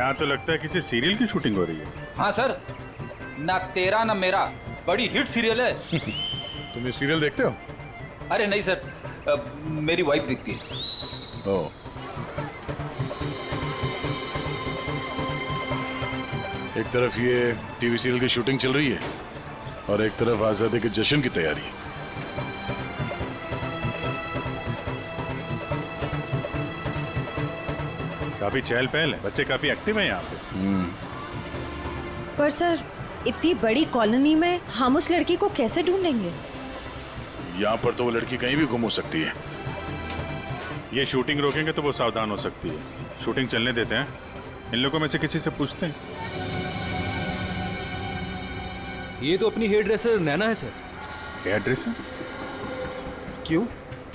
यहाँ तो लगता है किसी सीरियल की शूटिंग हो रही है। हाँ सर, ना तेरा ना मेरा बड़ी हिट सीरियल है। तुम ये सीरियल देखते हो? अरे नहीं सर, मेरी वाइफ देखती है। ओह, एक तरफ ये टीवी सीरियल की शूटिंग चल रही है और एक तरफ आजादी के जश्न की तैयारी। काफी चहल पहल है, बच्चे काफी एक्टिव हैं यहाँ पे। पर सर, इतनी बड़ी कॉलोनी में हम उस लड़की को कैसे ढूंढेंगे? यहाँ पर तो वो लड़की कहीं भी गुम हो सकती है। ये शूटिंग रोकेंगे तो वो सावधान हो सकती है। शूटिंग चलने देते हैं, इन लोगों में से किसी से पूछते हैं। ये तो अपनी हेयर ड्रेसर नैना है सर। Hair dresser? क्यों,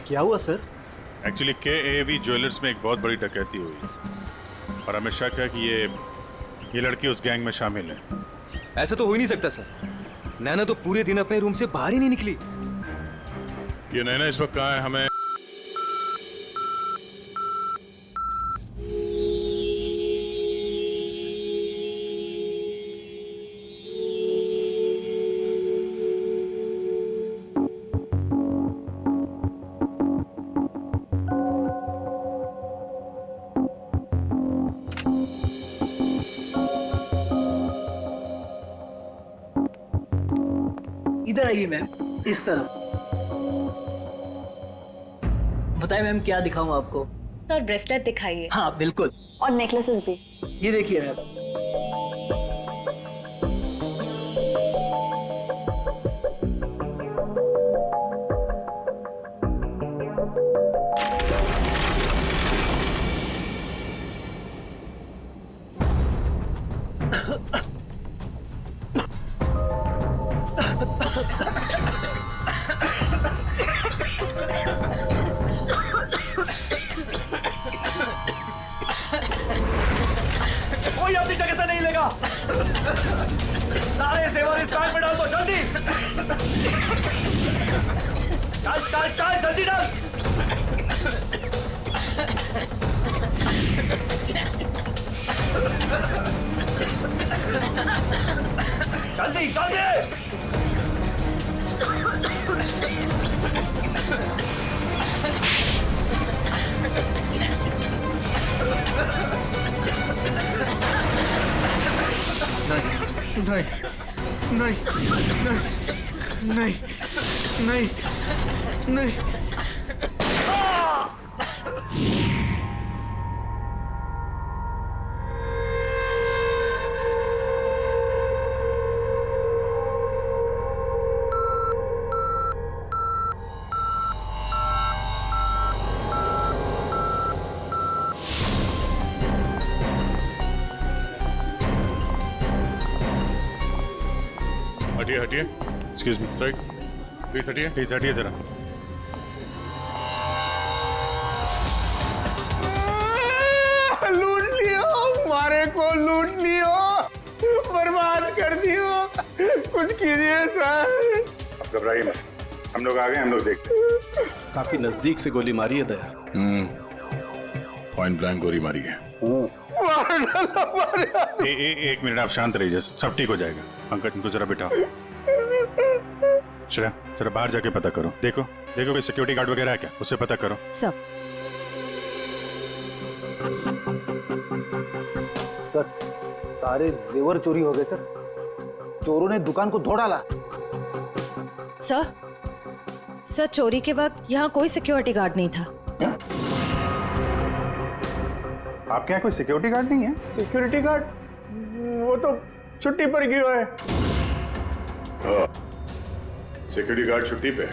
क्या हुआ सर? एक्चुअली KAV ज्वेलर्स में एक बहुत बड़ी डकैती हुई और हमें शक है कि ये लड़की उस गैंग में शामिल है। ऐसा तो हो ही नहीं सकता सर। नैना तो पूरे दिन अपने रूम से बाहर ही नहीं निकली। ये नैना इस वक्त कहाँ है? हमें इधर आइए मैम, इस तरफ। बताइए मैम, क्या दिखाऊं आपको? सर ब्रेसलेट दिखाइए। हाँ बिल्कुल, और नेकलेसेस भी। ये देखिए मैम। कोई अपनी जगह से नहीं लेगा। सारे जेवर इस बैग में डाल दो, जल्दी। चल चल चल, जल्दी डाल। जल्दी जल्दी। नहीं नहीं नहीं नहीं नहीं नहीं। हटिए हटिए, एक्सक्यूज मी, साइड प्लीज, हटिए प्लीज हटिए जरा। लूट लियो, हमारे को लूट लियो, बर्बाद कर दियो, कुछ कीजिए सर। अब घबराइए मत, हम लोग आ गए, हम लोग देखते हैं। काफी नजदीक से गोली मारी है दया। पॉइंट ब्लैंक गोली मारी है। एक मिनट, आप शांत रहिए, सब ठीक हो जाएगा। पंकज, इनको जरा बिठाओ। श्रेया, जरा बाहर जाके पता करो। देखो देखो कोई सिक्योरिटी गार्ड वगैरह है क्या, उससे पता करो। सब सर, सारे जेवर चोरी हो गए सर। चोरों ने दुकान को तोड़ डाला। सर चोरी के वक्त यहाँ कोई सिक्योरिटी गार्ड नहीं था। आपके यहाँ कोई सिक्योरिटी गार्ड नहीं है? सिक्योरिटी गार्ड वो तो छुट्टी पर गया है। सिक्योरिटी गार्ड छुट्टी पे,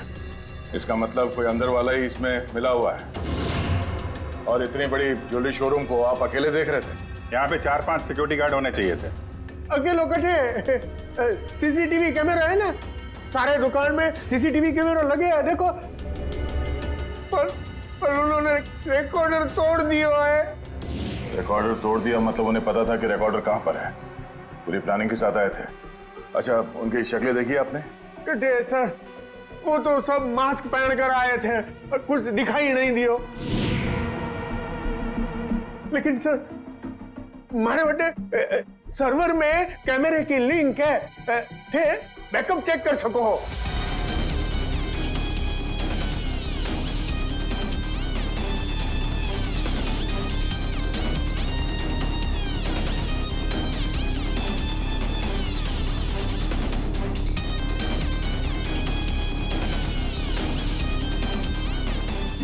इसका मतलब कोई अंदर वाला ही इसमें मिला हुआ है। और इतनी बड़ी ज्वेलरी शोरूम को आप अकेले देख रहे थे? यहाँ पे 4-5 सिक्योरिटी गार्ड होने चाहिए थे। अकेलो कटे, सीसीटीवी कैमरा है ना, सारे दुकान में सीसीटीवी कैमरा लगे हैं, देखो। पर उन्होंने रिकॉर्डर तोड़ दिया है। रिकॉर्डर तोड़ दिया मतलब उन्हें पता था कि रिकॉर्डर कहाँ पर है। पूरी प्लानिंग के साथ आए थे। अच्छा, उनकी शक्लें देखी आपने? कटे सर, वो तो सब मास्क पहन कर आए थे और कुछ दिखाई नहीं दियो। लेकिन सर, मारे बटे सर्वर में कैमरे की लिंक है थे बैकअप चेक कर सको हो।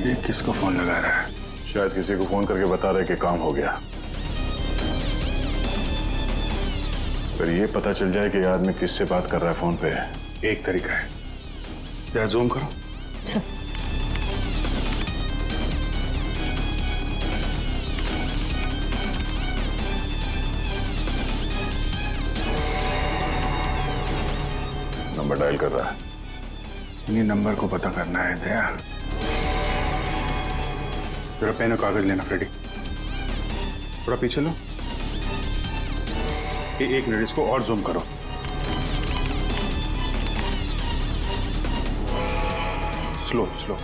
ये किसको फोन लगा रहा है? शायद किसी को फोन करके बता रहे कि काम हो गया। पर ये पता चल जाए कि ये आदमी किससे बात कर रहा है फोन पे, एक तरीका है। जरा जूम करो। सर नंबर डायल कर रहा है। इन्हीं नंबर को पता करना है दया। जरा पेन और कागज लेना फ्रेडी। थोड़ा पीछे लो। एक मिनट, इसको और जूम करो। Slow slow.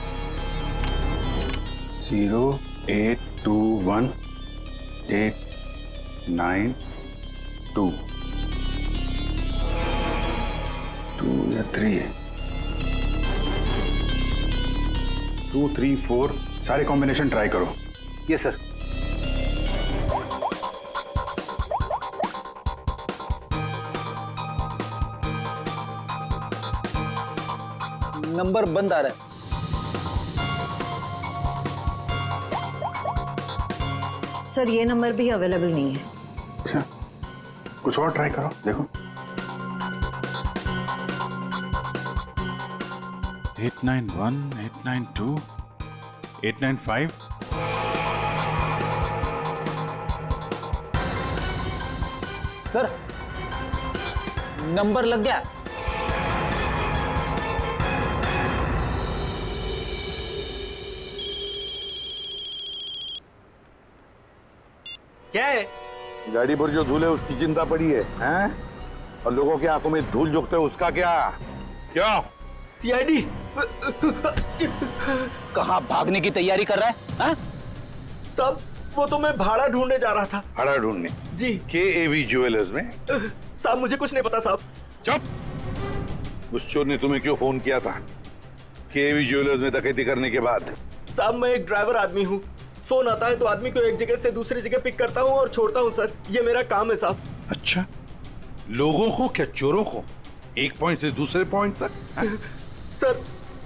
0821892 2 या 3 2 3 4 सारे कॉम्बिनेशन ट्राई करो। Yes sir. नंबर बंद आ रहा है। सर ये नंबर भी अवेलेबल नहीं है। अच्छा, कुछ और ट्राई करो, देखो। 891 892 895 सर नंबर लग गया। क्या है? गाड़ी पर जो धूल है उसकी चिंता पड़ी है, हैं? और लोगों की आंखों में धूल झोंकते उसका क्या? क्या? सीआईडी कहाँ भागने की तैयारी कर रहा है? हाँ? साहब वो तो मैं भाड़ा ढूंढने जा रहा था। भाड़ा ढूंढने? जी KAV ज्वेलर्स में? साहब मुझे कुछ नहीं पता साहब। चुप! उस चोर ने तुम्हें क्यों फोन किया था? KAV ज्वेलर्स में डकैती करने के बाद? साहब मैं एक ड्राइवर आदमी हूँ। फोन आता है तो आदमी को एक जगह से दूसरी जगह पिक करता हूँ और छोड़ता हूँ सर। ये मेरा काम है साहब। अच्छा, लोगों को क्या चोरों को? एक पॉइंट से दूसरे पॉइंट तक? सर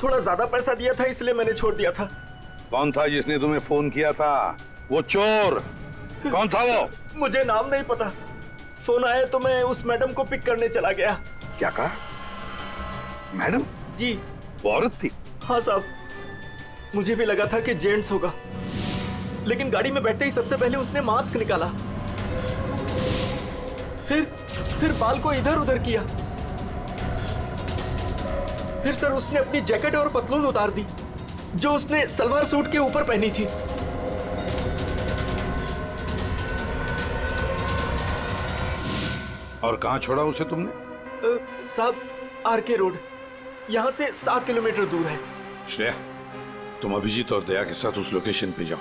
थोड़ा ज्यादा पैसा दिया था इसलिए मैंने छोड़ दिया था। कौन था जिसने तुम्हें फोन किया था? वो चोर कौन था वो? मुझे नाम नहीं पता। फोन आया तो मैं उस मैडम को पिक करने चला गया। क्या कहा? मैडम? जी वो औरत थी? हाँ साहब, मुझे भी लगा था कि जेंट्स होगा, लेकिन गाड़ी में बैठते ही सबसे पहले उसने मास्क निकाला, फिर बाल को इधर उधर किया, फिर सर उसने अपनी जैकेट और पतलून उतार दी जो उसने सलवार सूट के ऊपर पहनी थी। और कहाँ छोड़ा उसे तुमने? साहब RK रोड, यहाँ से 7 किलोमीटर दूर है। श्रेया, तुम अभिजीत और दया के साथ उस लोकेशन पे जाओ।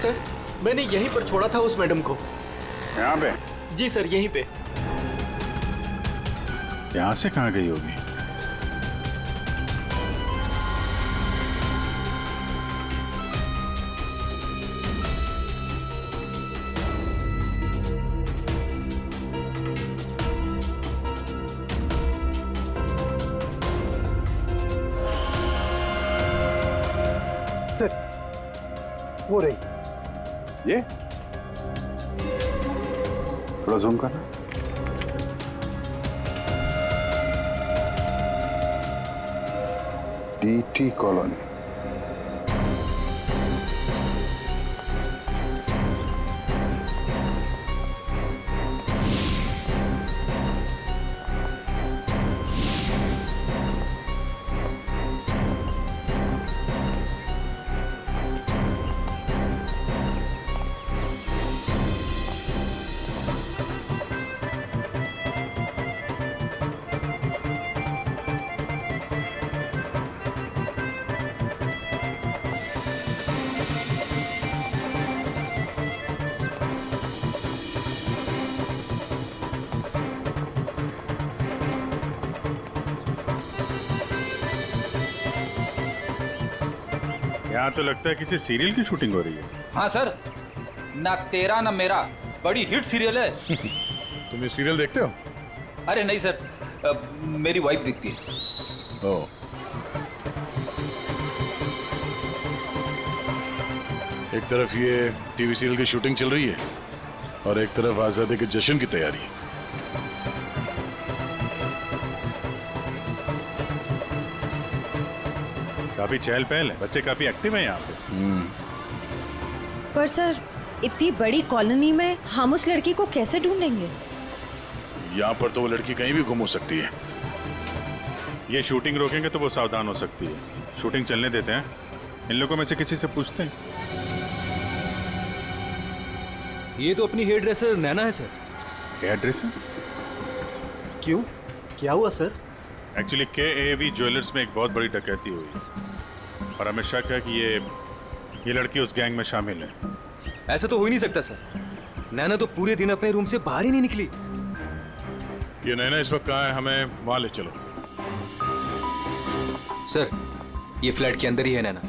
सर मैंने यहीं पर छोड़ा था उस मैडम को। यहाँ पे? जी सर यहीं पे। यहाँ से कहाँ गई होगी? वो रही। ये थोड़ा जूम करना। DT colony. यहाँ तो लगता है किसी सीरियल की शूटिंग हो रही है। हाँ सर, ना तेरा ना मेरा बड़ी हिट सीरियल है। तुम ये सीरियल देखते हो? अरे नहीं सर, मेरी वाइफ देखती है। ओ। एक तरफ ये टीवी सीरियल की शूटिंग चल रही है और एक तरफ आजादी के जश्न की तैयारी। काफी चहल पहल है, बच्चे काफी एक्टिव हैं यहाँ पे। पर सर इतनी बड़ी कॉलोनी में हम उस लड़की को कैसे ढूंढेंगे? यहाँ पर तो वो लड़की कहीं भी गुम हो सकती है। ये शूटिंग रोकेंगे तो वो सावधान हो सकती है। शूटिंग चलने देते हैं, इन लोगों में से किसी से पूछते हैं। ये तो अपनी हेयर ड्रेसर नैना है सर। एड्रेस है क्यों, क्या हुआ सर? एक्चुअली KAV ज्वेलर्स में एक बहुत बड़ी डकैती हुई और हमें शक है कि ये लड़की उस गैंग में शामिल है। ऐसा तो हो ही नहीं सकता सर। नैना तो पूरे दिन अपने रूम से बाहर ही नहीं निकली। ये नैना इस वक्त कहाँ है? हमें वहां ले चलो। सर ये फ्लैट के अंदर ही है नैना।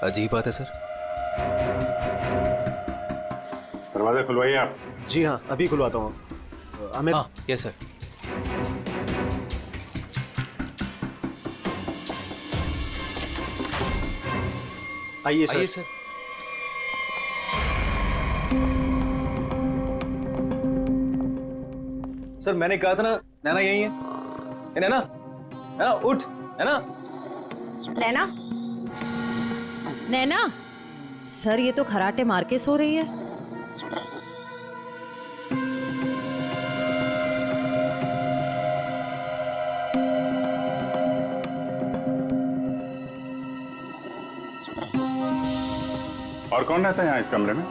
अजीब बात है सर। दरवाजा खुलवाइए आप। जी हाँ, अभी खुलवाता हूँ। हमें हाँ यस सर। आइए सर। आइए सर। सर मैंने कहा था ना नैना यही है। ए, नैना नैना उठ। नैना नैना, नैना सर ये तो खराटे मार के सो रही है। और कौन रहता है यहाँ इस कमरे में?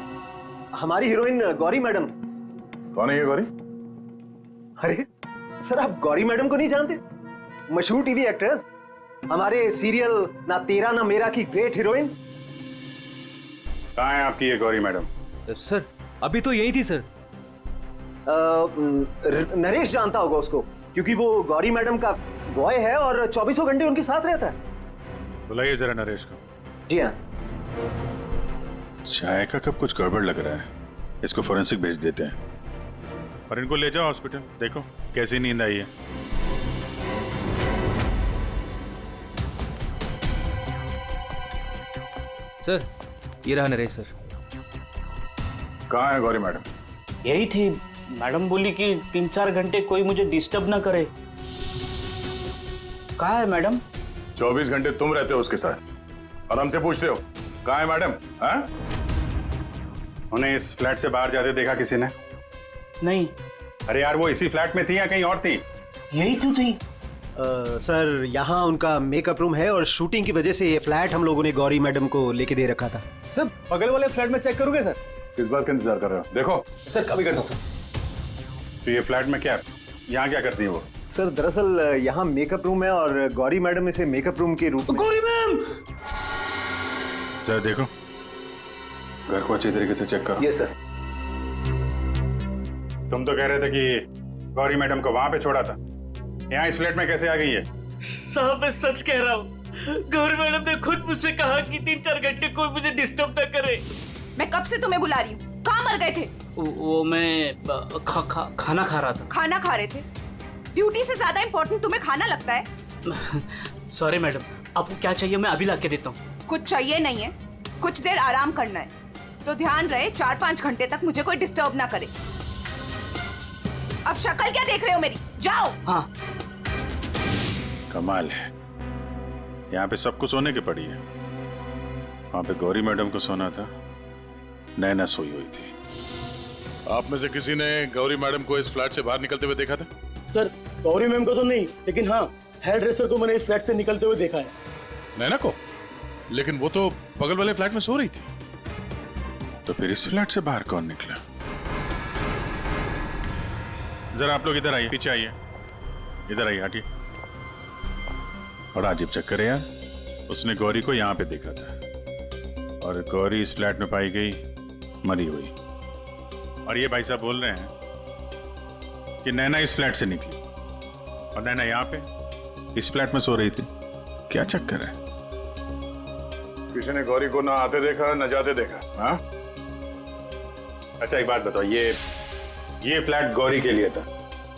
हमारी हीरोइन गौरी मैडम। कौन है ये गौरी? अरे सर, आप गौरी मैडम को नहीं जानते? मशहूर टीवी एक्ट्रेस, हमारे सीरियल ना तेरा ना मेरा की ग्रेट हीरोइन। कहाँ है आपकी ये गौरी मैडम? सर अभी तो यही थी सर। नरेश जानता होगा उसको, क्योंकि वो गौरी मैडम का बॉय है और 24 घंटे उनके साथ रहता है। बुलाइए जरा नरेश को। जी हाँ। चाय का कब कुछ गड़बड़ लग रहा है, इसको फोरेंसिक भेज देते हैं और इनको ले जाओ हॉस्पिटल। देखो कैसी नींद आई है। सर ये रहा नरेश सर। कहाँ है गौरी मैडम? यही थी। मैडम बोली कि 3-4 घंटे कोई मुझे डिस्टर्ब ना करे। कहाँ है मैडम? 24 घंटे तुम रहते हो उसके साथ और हमसे पूछते हो कहाँ है मैडम? हाँ? उन्हें इस फ्लैट से बाहर जाते देखा किसी ने? नहीं। अरे यार वो इसी फ्लैट में थी या कहीं और थी? यही तो थी। सर यहाँ उनका मेकअप रूम है और शूटिंग की वजह से ये फ्लैट हम लोगों ने गौरी मैडम को लेके दे रखा था। सर बगल वाले फ्लैट में चेक करोगे सर? किस बात का इंतजार कर रहे हो? देखो सर कभी करता हूँ सर। तो ये फ्लैट में क्या, यहाँ क्या करती है वो? सर दरअसल यहाँ मेकअप रूम है और गौरी मैडम इसे मेकअप रूम के रूप में। गौरी मैम! सर देखो घर को अच्छी तरीके से चेक करो। ये सर। तुम तो कह रहे थे कि गौरी मैडम को वहां पे छोड़ा था, यहाँ इस फ्लैट में कैसे आ गई है? साहब मैं सच कह रहा हूँ। गौरी मैडम ने खुद मुझसे कहा कि 3-4 घंटे कोई मुझे डिस्टर्ब ना करे। मैं कब से तुम्हें बुला रही हूँ, कहाँ मर गए थे? वो मैं खाना खा रहा था। खाना खा रहे थे? ड्यूटी से ज्यादा इम्पोर्टेंट तुम्हें खाना लगता है? सॉरी मैडम, आपको क्या चाहिए मैं अभी ला के देता हूँ। कुछ चाहिए नहीं है, कुछ देर आराम करना है, तो ध्यान रहे 4-5 घंटे तक मुझे कोई डिस्टर्ब ना करे। अब शक्ल क्या देख रहे हो मेरी, जाओ। हाँ। कमाल है, यहाँ पे सबको सोने की पड़ी है। वहां पे गौरी मैडम को सोना था, नैना सोई हुई थी। आप में से किसी ने गौरी मैडम को इस फ्लैट से बाहर निकलते हुए देखा था? सर गौरी मैम को तो नहीं, लेकिन हाँ हेयर ड्रेसर को मैंने इस फ्लैट से निकलते हुए देखा है। नैना को? लेकिन वो तो बगल वाले फ्लैट में सो रही थी। तो फिर इस फ्लैट से बाहर कौन निकला? जरा आप लोग इधर आइए, पीछे आइए, इधर आइए, हटिए। बड़ा अजीब चक्कर है यार, उसने गौरी को यहाँ पे देखा था और गौरी इस फ्लैट में पाई गई मरी हुई। और ये भाई साहब बोल रहे हैं कि नैना इस फ्लैट से निकली और नैना यहाँ पे इस फ्लैट में सो रही थी। क्या चक्कर है? किसी ने गौरी को ना आते देखा ना जाते देखा। हाँ? अच्छा एक बात बताओ, ये फ्लैट गौरी के लिए था,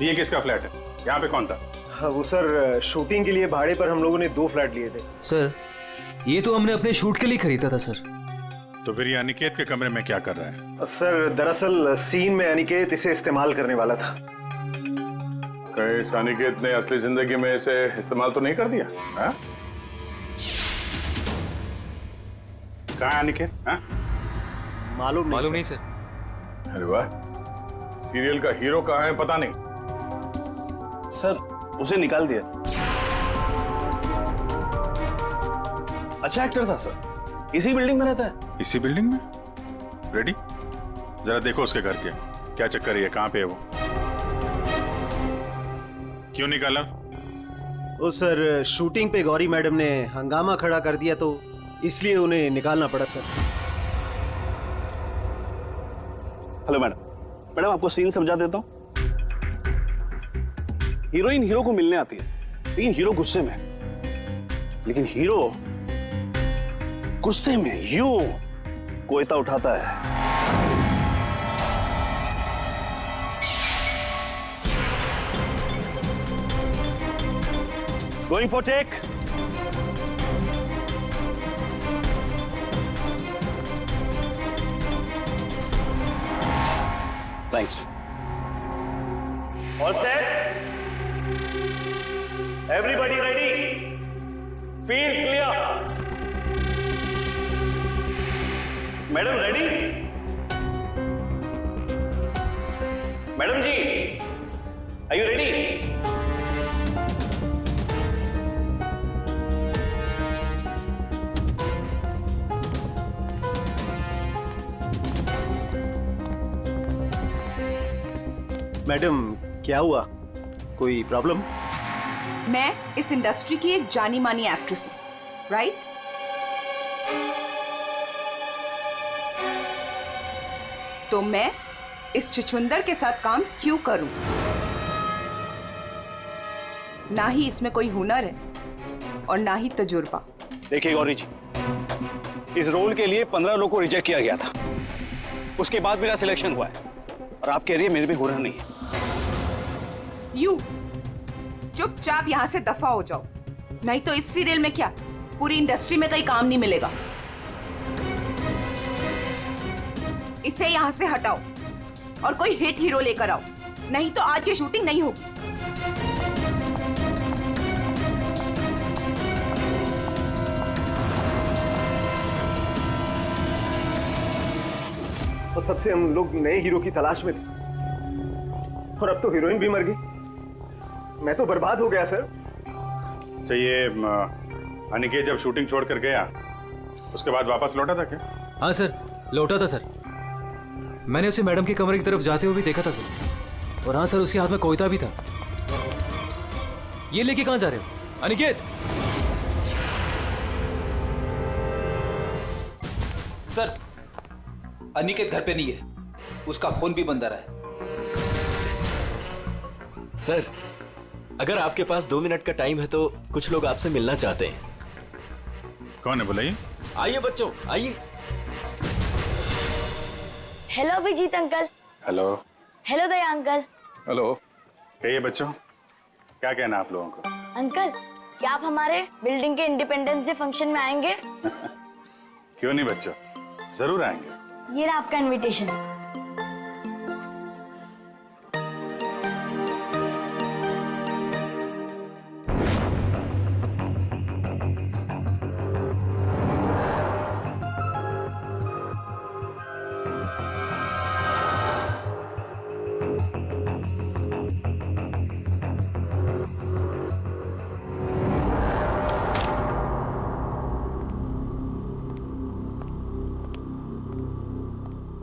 ये किसका फ्लैट है? यहाँ पे कौन था? हाँ, वो सर शूटिंग के लिए भाड़े पर हम लोगों ने 2 फ्लैट लिए थे। सर ये तो हमने अपने शूट के लिए खरीदा था सर। तो फिर ये अनिकेत के कमरे में क्या कर रहा है? सर दरअसल सीन में अनिकेत इसे इस्तेमाल करने वाला था। कहीं इस अनिकेत ने असली जिंदगी में इसे इस्तेमाल तो नहीं कर दिया? हाँ? कहाँ है अनिकेत? हाँ? मालूम नहीं सर। अरे वाह, सीरियल का हीरो कहाँ है पता नहीं। सर उसे निकाल दिया। अच्छा एक्टर था सर, इसी बिल्डिंग में रहता है। इसी बिल्डिंग में? रेडी? जरा देखो उसके घर के क्या चक्कर है, कहाँ पे है वो? क्यों निकाला? वो सर शूटिंग पे गौरी मैडम ने हंगामा खड़ा कर दिया तो इसलिए उन्हें निकालना पड़ा सर। हेलो मैडम, मैडम आपको सीन समझा देता हूँ। हीरोइन हीरो को मिलने आती है, लेकिन हीरो गुस्से में, लेकिन हीरो गुस्से में यूं कोयता उठाता है। Going for take. Thanks. All set? Everybody ready? Field clear? Madam ready? Madam जी आर यू रेडी? मैडम क्या हुआ, कोई प्रॉब्लम? मैं इस इंडस्ट्री की एक जानी मानी एक्ट्रेस हूँ, राइट? तो मैं इस छुछुंदर के साथ काम क्यों करूं? ना ही इसमें कोई हुनर है और ना ही तजुर्बा। देखिए गौरी जी, इस रोल के लिए 15 लोगों को रिजेक्ट किया गया था, उसके बाद मेरा सिलेक्शन हुआ है और आप कह रही है मेरे में हुनर नहीं है। यू चुपचाप यहां से दफा हो जाओ, नहीं तो इस सीरियल में क्या पूरी इंडस्ट्री में कहीं काम नहीं मिलेगा। इसे यहां से हटाओ और कोई हिट हीरो लेकर आओ, नहीं तो आज ये शूटिंग नहीं होगी। और तब से हम लोग नए हीरो की तलाश में थे और अब तो हीरोइन भी मर गई। मैं तो बर्बाद हो गया सर। चाहिए अनिकेत जब शूटिंग छोड़ कर गया उसके बाद वापस लौटा था क्या? हाँ सर, लौटा था सर। मैंने उसे मैडम के कमरे की तरफ जाते हुए भी देखा था सर। और हाँ सर, उसके हाथ में कोयता भी था। ये लेके कहाँ जा रहे हो अनिकेत? सर अनिकेत घर पे नहीं है, उसका फोन भी बंद आ रहा है। सर अगर आपके पास 2 मिनट का टाइम है तो कुछ लोग आपसे मिलना चाहते हैं। कौन है बुलाइए? आइए बच्चों आइए। Hello Abhijit uncle. Hello. Hello Daya uncle. Hello. कहिए बच्चों, क्या कहना आप लोगों को? अंकल क्या आप हमारे बिल्डिंग के इंडिपेंडेंस डे फंक्शन में आएंगे? क्यों नहीं बच्चों, जरूर आएंगे। ये रहा आपका इनविटेशन।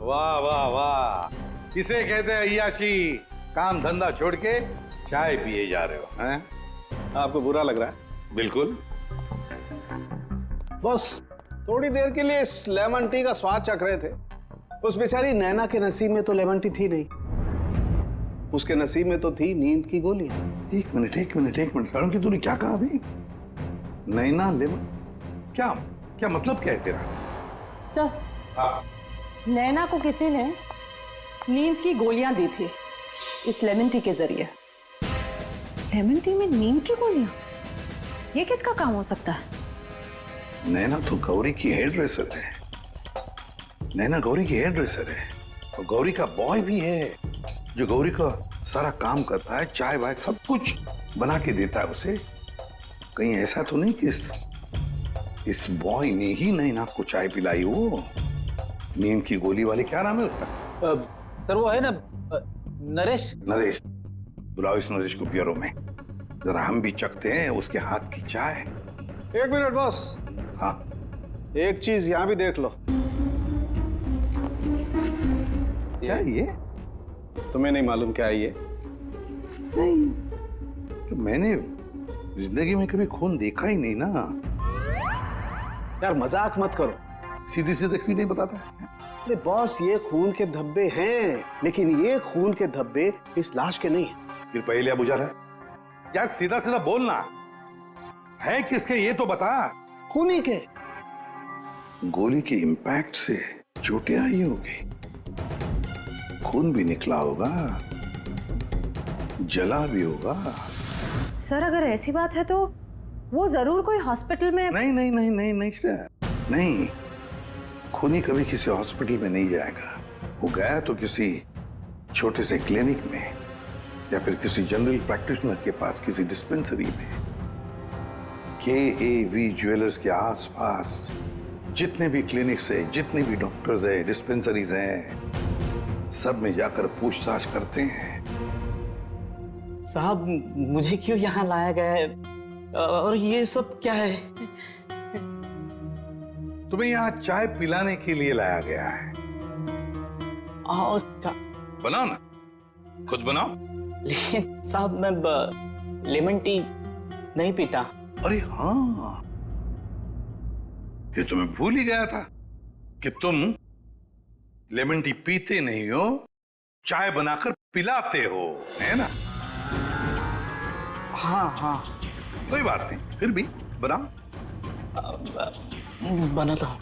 वाह वाह वाह, किसे कहते हैं अय्याशी? काम धंधा छोड़ के चाय पिए जा रहे हो हैं? आपको बुरा लग रहा है? बिल्कुल। बस थोड़ी देर के लिए इस लेमन टी का स्वाद चख रहे थे। उस बेचारी नैना के नसीब में तो लेमन टी थी नहीं। उसके नसीब में तो थी नींद की गोलियां। एक मिनट सारुण की तूने क्या कहा अभी? नैना लेमन क्या क्या मतलब क्या है तेरा? सर, हाँ, नैना को किसी ने नींद की गोलियां दी थी इस लेमन टी के जरिए। लेमन टी में नीम की गोलियां? ये किसका काम हो सकता है? नैना तो गौरी की हेयर ड्रेसर है। नैना गौरी की हेयर ड्रेसर है और गौरी का बॉय भी है जो गौरी का सारा काम करता है, चाय वाय सब कुछ बना के देता है उसे। कहीं ऐसा तो नहीं कि इस बॉय ने ही नैना को चाय पिलाई हो? नींद की गोली वाले क्या नाम है उसका? सर वो है ना नरेश। नरेश, बुलाओ इस नरेश को ब्यूरो में, जरा हम भी चखते हैं उसके हाथ की चाय। एक मिनट बॉस। हाँ, एक चीज यहां भी देख लो। क्या ये? तुम्हें नहीं मालूम क्या है ये? तो मैंने जिंदगी में कभी खून देखा ही नहीं ना। यार मजाक मत करो। सीधी सीधे क्यों नहीं बताता? अरे बॉस, ये खून के धब्बे हैं, लेकिन ये खून के धब्बे इस लाश के नहीं हैं। फिर पहले बुझा रहा है यार, सीधा सीधा बोलना है किसके ये तो बता। खूनी के। गोली के इम्पैक्ट से चोटें आई होगी, खून भी निकला होगा, जला भी होगा। सर अगर ऐसी बात है तो वो जरूर कोई हॉस्पिटल में। नहीं, खूनी कभी किसी हॉस्पिटल में नहीं जाएगा। वो गया तो किसी छोटे से क्लिनिक में या फिर किसी जनरल प्रैक्टिशनर के पास, किसी डिस्पेंसरी में। KAV ज्वेलर्स के आसपास जितने भी क्लिनिक्स है, जितने भी डॉक्टर्स है, डिस्पेंसरीज हैं, सब में जाकर पूछताछ करते हैं। साहब, मुझे क्यों यहाँ लाया गया है और ये सब क्या है? तुम्हें यहाँ चाय पिलाने के लिए लाया गया है। बनाओ ना, खुद बनाओ। लेकिन साहब मैं लेमन टी नहीं पीता। अरे हाँ, ये तो मैं भूल ही गया था कि तुम लेमन टी पीते नहीं हो, चाय बनाकर पिलाते हो, है ना? हाँ। कोई बात नहीं, फिर भी बनाओ। बनाता हूँ।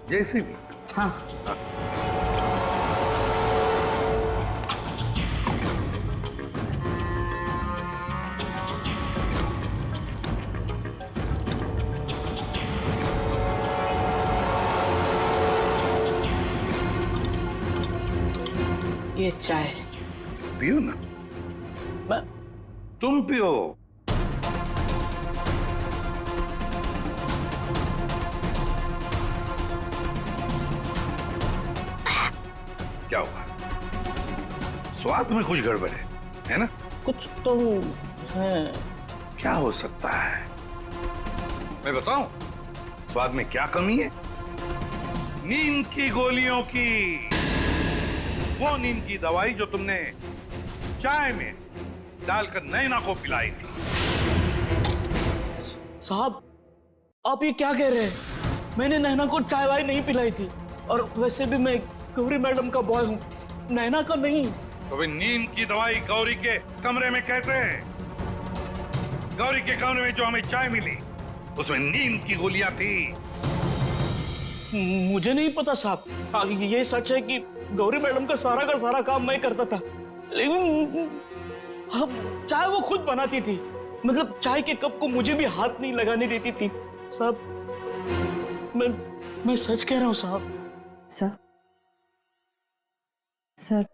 जैसे भी। हाँ। ये चाय पियो ना। मैं तुम पियो। क्या हुआ? स्वाद में कुछ गड़बड़ है ना? कुछ तो है। क्या हो सकता है? मैं बताऊं स्वाद में क्या कमी है? नींद की गोलियों की। वो नींद की दवाई जो तुमने चाय में डालकर नैना को पिलाई थी। साहब, आप ये क्या कह रहे हैं? मैंने नैना को चाय वाय नहीं पिलाई थी, और वैसे भी मैं गौरी मैडम का बॉय हूँ, नैना का नहीं। तो वे नींद की दवाई गौरी के कमरे में कैसे है? गौरी के कमरे में जो हमें चाय मिली उसमें नींद की गोलियां थी। मुझे नहीं पता साहब। हाँ, ये सच है कि गौरी मैडम का सारा काम मैं करता था, लेकिन अब चाय वो खुद बनाती थी। मतलब चाय के कप को मुझे भी हाथ नहीं लगाने देती थी। साहब, मैं सच कह रहा हूँ साहब। सर,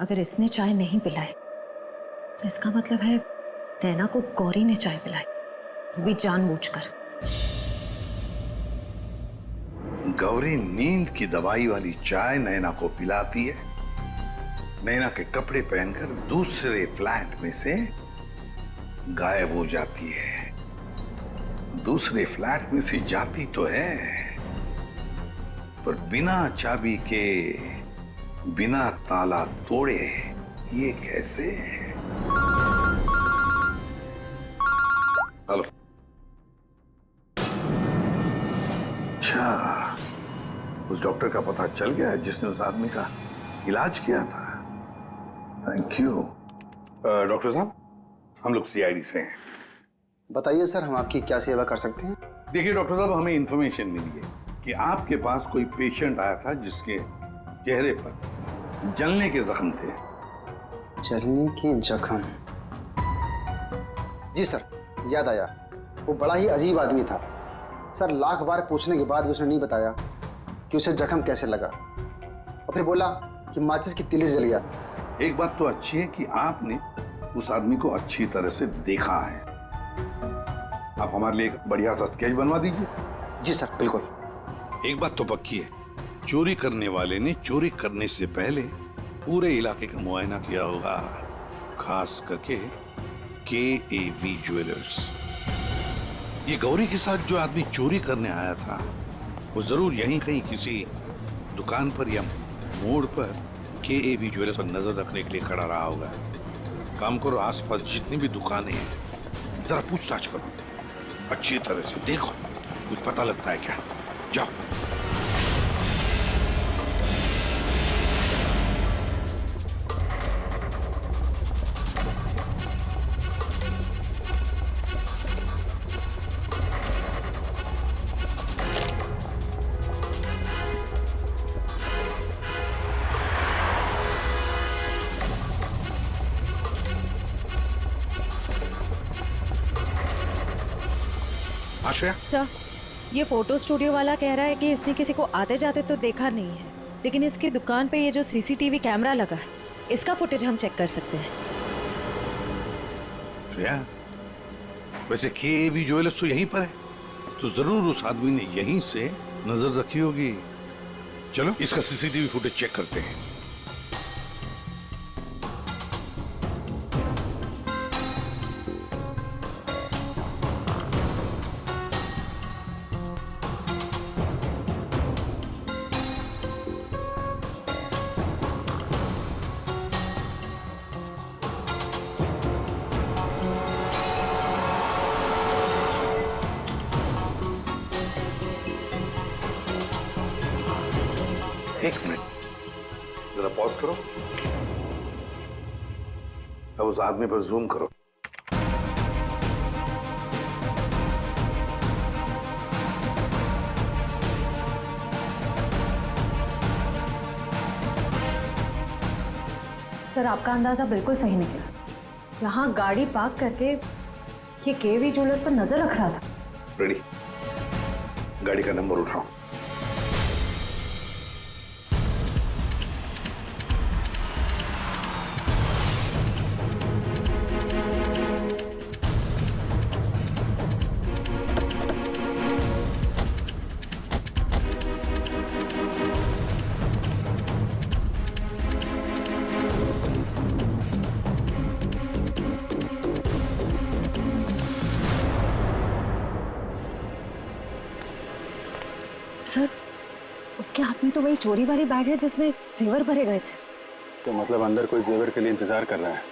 अगर इसने चाय नहीं पिलाई तो इसका मतलब है नैना को गौरी ने चाय पिलाई, वो भी जानबूझकर। गौरी नींद की दवाई वाली चाय नैना को पिलाती है, नैना के कपड़े पहनकर दूसरे फ्लैट में से गायब हो जाती है। दूसरे फ्लैट में से जाती तो है, पर बिना चाबी के, बिना ताला तोड़े। ये कैसे? हेलो। अच्छा, उस डॉक्टर का पता चल गया है जिसने उस आदमी का इलाज किया था? Thank you. डॉक्टर साहब, हम लोग सीआईडी से हैं। बताइए सर, हम आपकी क्या सेवा कर सकते हैं? देखिए डॉक्टर साहब, हमें इंफॉर्मेशन मिली है कि आपके पास कोई पेशेंट आया था जिसके चेहरे पर जलने के जख्म थे। जलने के जख्म? जी सर, याद आया। वो बड़ा ही अजीब आदमी था सर। लाख बार पूछने के बाद भी उसने नहीं बताया कि उसे जख्म कैसे लगा, और फिर बोला कि माचिस की तिली जल गया। एक बात तो अच्छी है कि आपने उस आदमी को अच्छी तरह से देखा है। आप हमारे लिए एक बढ़िया सा स्केच बनवा दीजिए। जी सर, बिल्कुल। एक बात तो पक्की है, चोरी करने वाले ने चोरी करने से पहले पूरे इलाके का मुआयना किया होगा, खास करके KAV ज्वेलर्स। ये गौरी के साथ जो आदमी चोरी करने आया था वो जरूर यहीं कहीं किसी दुकान पर या मोड़ पर KAV ज्वेलर्स पर नजर रखने के लिए खड़ा रहा होगा। काम करो, आसपास जितनी भी दुकानें हैं जरा पूछताछ करो, अच्छी तरह से देखो, कुछ पता लगता है क्या। जाओ। आश्रया, सर, ये फोटो स्टूडियो वाला कह रहा है कि इसने किसी को आते जाते तो देखा नहीं है, लेकिन इसकी दुकान पे ये जो CCTV कैमरा लगा है, इसका फुटेज हम चेक कर सकते हैं। श्रेया, वैसे KAV ज्वेलर्स तो यहीं पर है, तो जरूर उस आदमी ने यहीं से नजर रखी होगी। चलो इसका CCTV फुटेज चेक करते हैं। एक मिनट, जरा पॉज करो। अब उस आदमी पर जूम करो। सर, आपका अंदाजा बिल्कुल सही निकला। यहाँ गाड़ी पार्क करके ये KAV ज्वेलर्स पर नजर रख रहा था। रेडी, गाड़ी का नंबर उठाओ। सर, उसके हाथ में तो वही चोरी वाली बैग है जिसमें जेवर भरे गए थे। तो मतलब अंदर कोई जेवर के लिए इंतजार कर रहा है।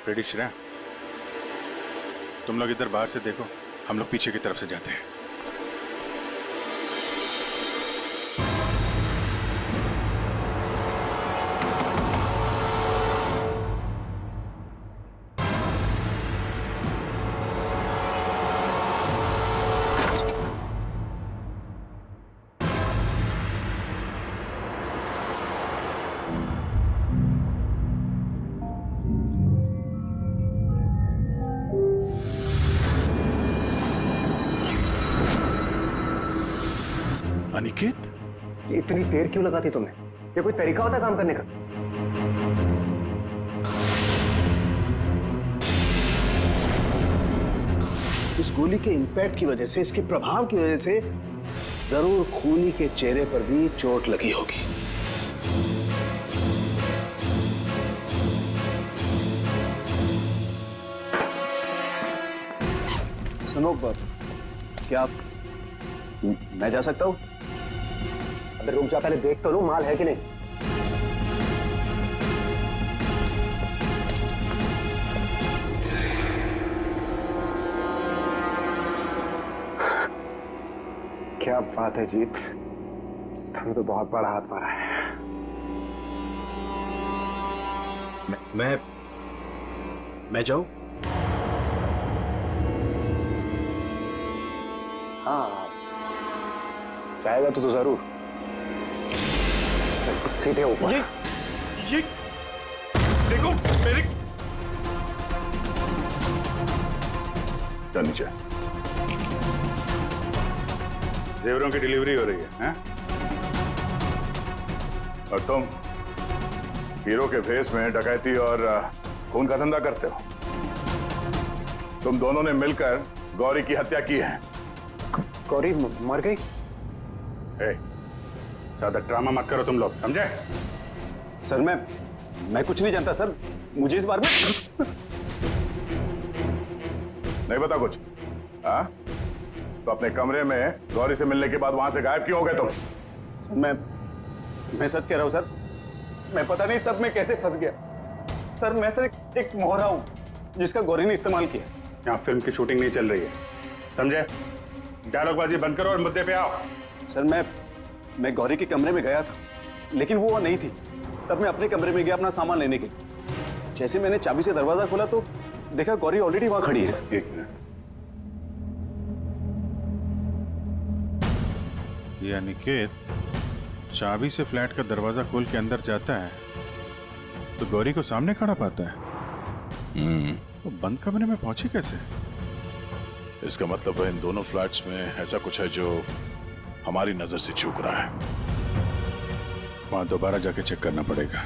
रेडी श्रेया, तुम लोग इधर बाहर से देखो, हम लोग पीछे की तरफ से जाते हैं। अनिकेत, इतनी देर क्यों लगाती तुमने? ये कोई तरीका होता है काम करने का? इस गोली के इंपैक्ट की वजह से, इसके प्रभाव की वजह से जरूर खूनी के चेहरे पर भी चोट लगी होगी। सुनो, क्या मैं जा सकता हूं? अबे रुक जा, पहले देख तो लो माल है कि नहीं। क्या बात है जीत, तुमने तो बहुत बड़ा हाथ मारा है। मैं जाऊं? हाँ, चाहेगा तो जरूर। सीधे ऊपर। ये देखो मेरे चल नीचे। जेवरों की डिलीवरी हो रही है, हैं? और तुम हीरो के भेस में डकैती और खून का धंधा करते हो। तुम दोनों ने मिलकर गौरी की हत्या की है। गौरी मर गई? ज्यादा ड्रामा मत करो तुम लोग, समझे? सर मैं कुछ नहीं जानता सर, मुझे इस बारे में नहीं पता कुछ? हाँ? तो अपने कमरे में गौरी से मिलने के बाद वहां से गायब क्यों हो गए तुम? सर मैं सच कह रहा हूं सर, मैं पता नहीं सब में कैसे फंस गया। सर मैं सर एक मोहरा हूं जिसका गौरी ने इस्तेमाल किया। यहाँ फिल्म की शूटिंग नहीं चल रही है, समझे? डायलॉगबाजी बंद करो और मुद्दे पे आओ। सर मैं गौरी के कमरे में गया था, लेकिन वो नहीं थी। तब मैं अपने कमरे में गया अपना सामान लेने के लिए। जैसे मैंने चाबी से दरवाजा खोला तो देखा गौरी ऑलरेडी वहां खड़ी है। एक मिनट। ये अनिकेत चाबी से फ्लैट का दरवाजा खोल के अंदर जाता है तो गौरी को सामने खड़ा पाता है। तो बंद कमरे में पहुंची कैसे? इसका मतलब है इन दोनों फ्लैट्स में ऐसा कुछ है जो हमारी नजर से चूक रहा है। वहां दोबारा जाके चेक करना पड़ेगा।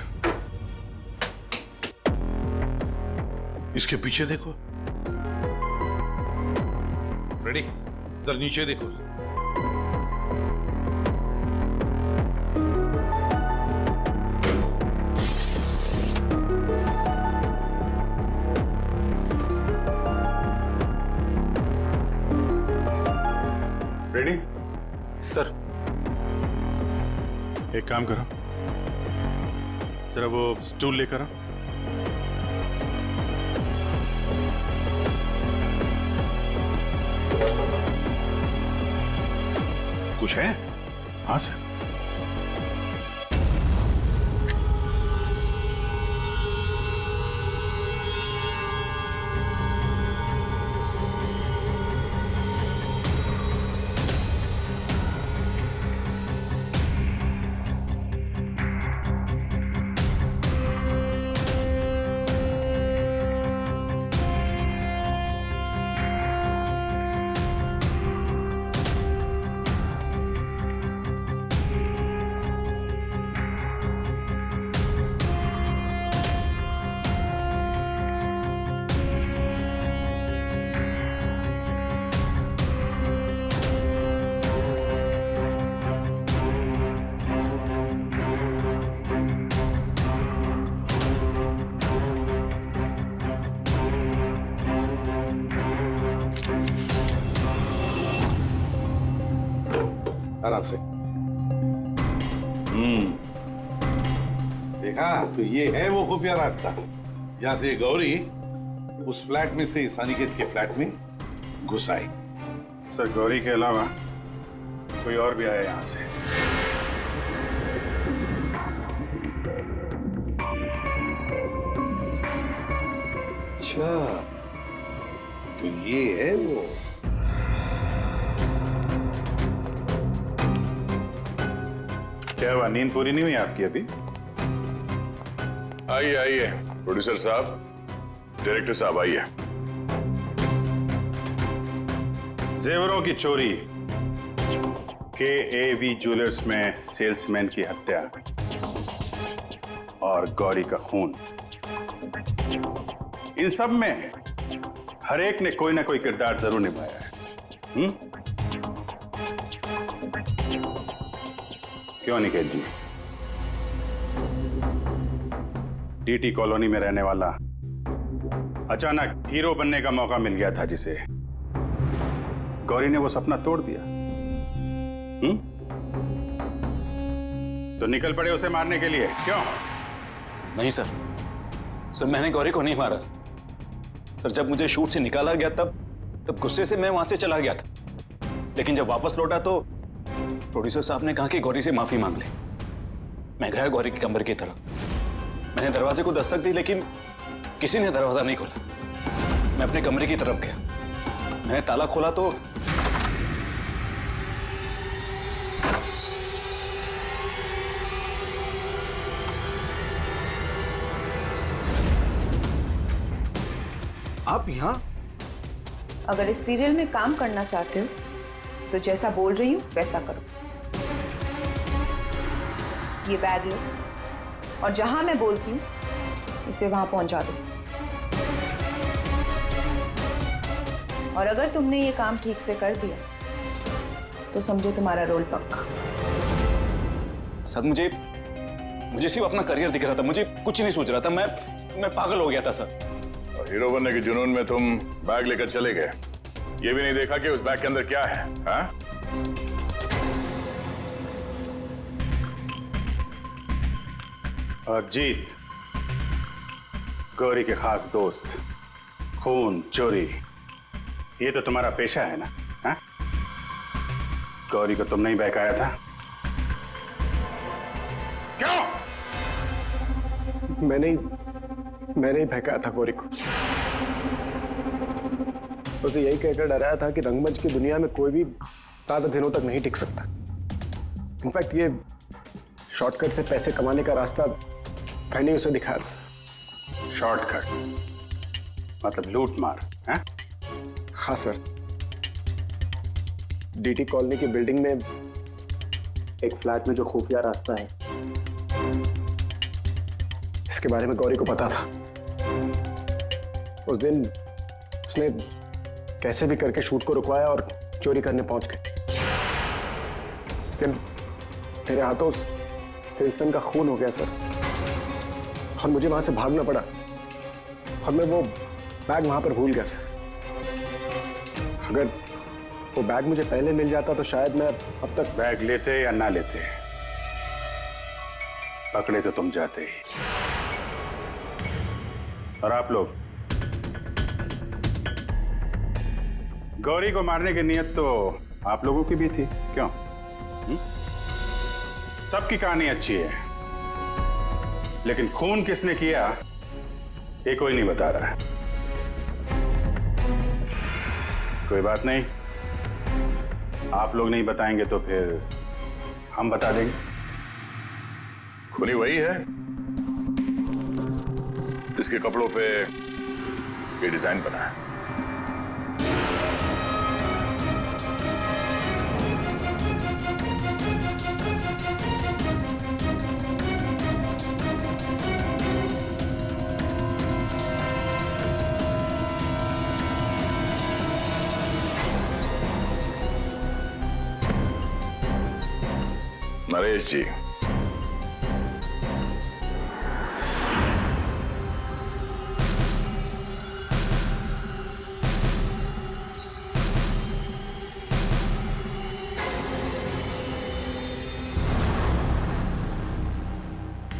इसके पीछे देखो। रेडी, इधर नीचे देखो। रेडी? सर एक काम करो, जरा वो स्टूल लेकर आओ। कुछ है? हाँ सर। आराम से। देखा तो ये है वो खुफिया रास्ता जहां से गौरी उस फ्लैट में से इस अनिकेत के फ्लैट में घुस आई। सर गौरी के अलावा कोई और भी आया यहां से? अच्छा, तो ये है वो। क्या हुआ, नींद पूरी नहीं हुई आपकी अभी? आइए आइए प्रोड्यूसर साहब, डायरेक्टर साहब आइए। जेवरों की चोरी, KAV ज्वेलर्स में सेल्समैन की हत्या और गौरी का खून, इन सब में हर एक ने कोई ना कोई किरदार जरूर निभाया है। क्यों निकेत जी? DT कॉलोनी में रहने वाला अचानक हीरो बनने का मौका मिल गया था जिसे, गौरी ने वो सपना तोड़ दिया। तो निकल पड़े उसे मारने के लिए, क्यों? नहीं सर मैंने गौरी को नहीं मारा सर। जब मुझे शूट से निकाला गया तब गुस्से से मैं वहां से चला गया था, लेकिन जब वापस लौटा तो प्रोड्यूसर साहब ने कहा कि गौरी से माफी मांग ले। मैं गया गौरी के कमरे की तरफ, मैंने दरवाजे को दस्तक दी लेकिन किसी ने दरवाजा नहीं खोला। मैं अपने कमरे की तरफ गया, मैंने ताला खोला तो आप यहाँ? अगर इस सीरियल में काम करना चाहते हो तो जैसा बोल रही हूँ वैसा करो। ये बैग लो और जहां मैं बोलती हूँ इसे वहां पहुंचा दो। और अगर तुमने ये काम ठीक से कर दिया तो समझो तुम्हारा रोल पक्का। सर मुझे सिर्फ अपना करियर दिख रहा था, मुझे कुछ नहीं सोच रहा था। मैं पागल हो गया था सर। और हीरो बनने के जुनून में तुम बैग लेकर चले गए, ये भी नहीं देखा कि उस बैग के अंदर क्या है। हाँ? और जीत, गौरी के खास दोस्त, खून चोरी, ये तो तुम्हारा पेशा है ना? हाँ? गौरी को तुमने ही बहकाया था। क्यों? मैंने ही बहकाया था गौरी को। उसे यही कहकर डराया था कि रंगमंच की दुनिया में कोई भी ज्यादा दिनों तक नहीं टिक सकता। इनफैक्ट ये शॉर्टकट से पैसे कमाने का रास्ता मैंने उसे दिखाया था। शॉर्टकट मतलब लूट मार? हैं? हाँ सर, डीटी कॉलोनी की बिल्डिंग में एक फ्लैट में जो खुफिया रास्ता है, इसके बारे में गौरी को पता था। उस दिन उसने कैसे भी करके शूट को रुकवाया और चोरी करने पहुंच गए। लेकिन मेरे हाथों सेल्समैन का खून हो गया सर, और मुझे वहां से भागना पड़ा और मैं वो बैग वहां पर भूल गया सर। अगर वो बैग मुझे पहले मिल जाता तो शायद मैं अब तक। बैग लेते या ना लेते, पकड़े तो तुम जाते ही। और आप लोग, गौरी को मारने की नीयत तो आप लोगों की भी थी, क्यों? सबकी कहानी अच्छी है, लेकिन खून किसने किया ये कोई नहीं बता रहा है। कोई बात नहीं, आप लोग नहीं बताएंगे तो फिर हम बता देंगे। खूनी वही है जिसके कपड़ों पे ये डिजाइन बना है। नरेश जी,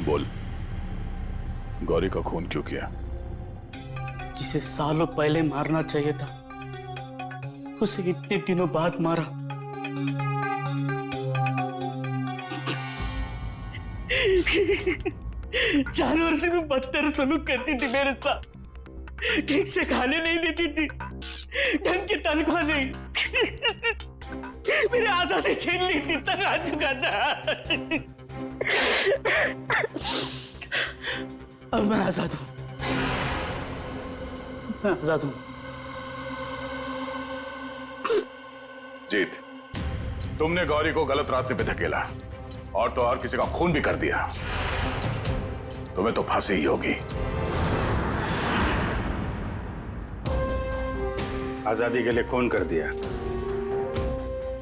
बोल, गौरी का खून क्यों किया? जिसे सालों पहले मारना चाहिए था उसे इतने दिनों बाद मारा। जानवर से भी बदतर सलूक करती थी मेरे साथ, ठीक से खाने नहीं देती थी, ढंग की तनख्वाह नहीं, मेरी आजादी छीन ली थी, तक आ चुका था। अब मैं आजाद हूं, मैं आजाद हूं। जीत, तुमने गौरी को गलत रास्ते पे धकेला और तो और किसी का खून भी कर दिया। तुम्हें तो फांसी ही होगी। आजादी के लिए खून कर दिया,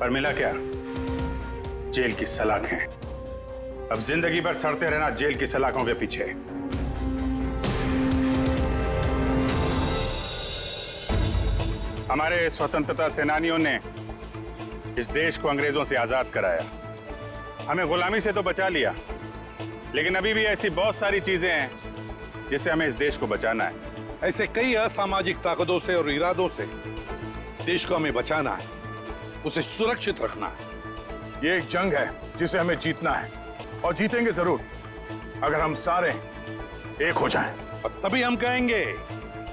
पर मिला क्या? जेल की सलाखें। अब जिंदगी भर सड़ते रहना जेल की सलाखों के पीछे। हमारे स्वतंत्रता सेनानियों ने इस देश को अंग्रेजों से आजाद कराया, हमें गुलामी से तो बचा लिया, लेकिन अभी भी ऐसी बहुत सारी चीजें हैं जिससे हमें इस देश को बचाना है। ऐसे कई असामाजिक ताकतों से और इरादों से देश को हमें बचाना है, उसे सुरक्षित रखना है। ये एक जंग है जिसे हमें जीतना है, और जीतेंगे जरूर अगर हम सारे एक हो जाएं। और तभी हम कहेंगे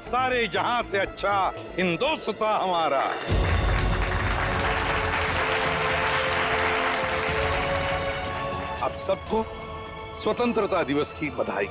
सारे जहां से अच्छा हिंदुस्तान हमारा। आप सबको स्वतंत्रता दिवस की बधाई।